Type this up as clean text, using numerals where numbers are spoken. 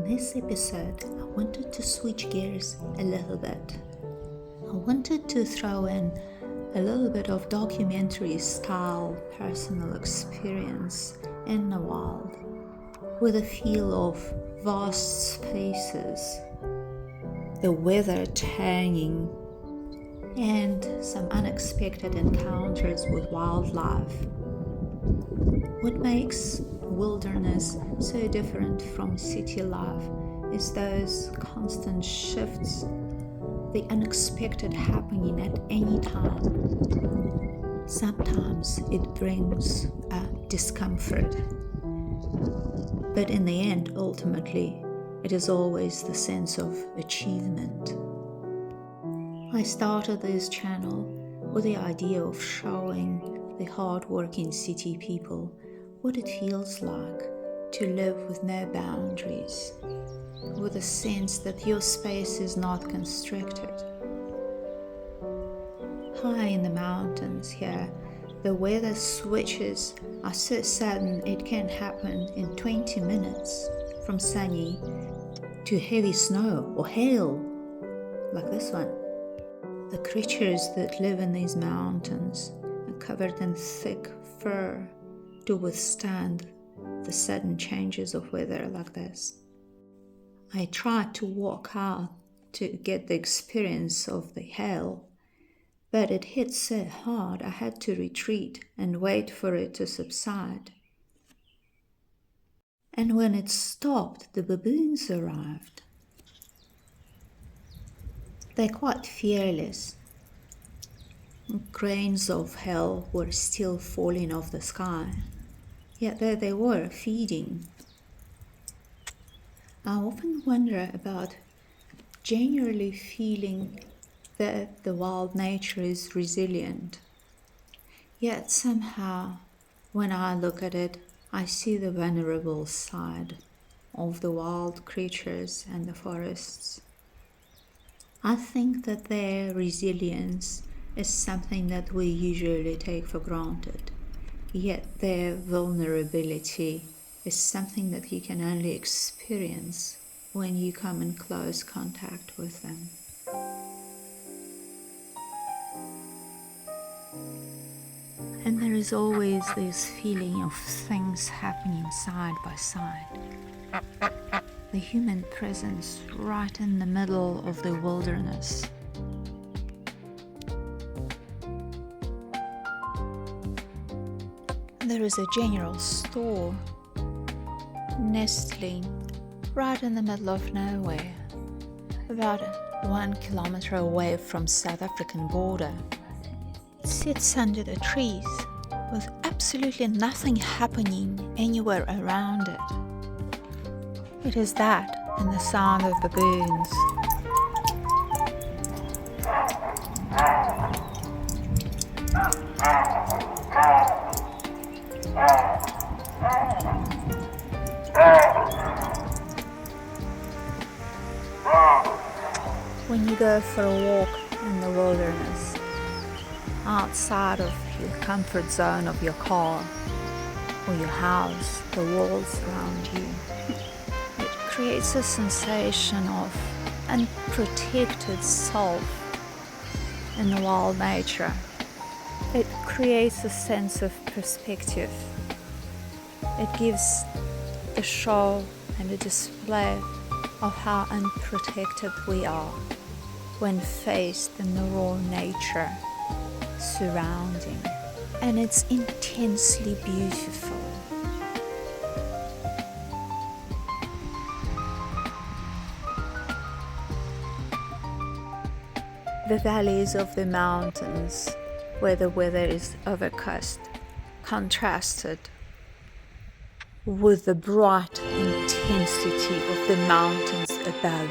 this episode, I wanted to switch gears a little bit. I wanted to throw in a little bit of documentary style personal experience in the wild, with a feel of vast spaces, the weather turning, and some unexpected encounters with wildlife. What makes wilderness so different from city life is those constant shifts, the unexpected happening at any time. Sometimes it brings a discomfort, but in the end, ultimately, it is always the sense of achievement. I started this channel with the idea of showing the hardworking city people what it feels like to live with no boundaries, with a sense that your space is not constricted. High in the mountains here, the weather switches are so sudden it can happen in 20 minutes, from sunny to heavy snow or hail, like this one. The creatures that live in these mountains are covered in thick fur to withstand the sudden changes of weather like this. I tried to walk out to get the experience of the hail, but it hit so hard I had to retreat and wait for it to subside. And when it stopped, the baboons arrived. They're quite fearless. Grains of hail were still falling off the sky, yet there they were, feeding. I often wonder about genuinely feeling that the wild nature is resilient. Yet somehow, when I look at it, I see the vulnerable side of the wild creatures and the forests. I think that their resilience is something that we usually take for granted, yet their vulnerability is something that you can only experience when you come in close contact with them. And there is always this feeling of things happening side by side. The human presence right in the middle of the wilderness. There is a general store nestling right in the middle of nowhere, about 1 kilometer away from South African border. It sits under the trees with absolutely nothing happening anywhere around it. It is that and the sound of baboons. When you go for a walk in the wilderness, outside of your comfort zone of your car or your house, the walls around you, it creates a sensation of unprotected self in the wild nature. It creates a sense of perspective. It gives a show and a display of how unprotected we are when faced in the raw nature surrounding. And it's intensely beautiful. The valleys of the mountains, where the weather is overcast, contrasted with the bright intensity of the mountains above.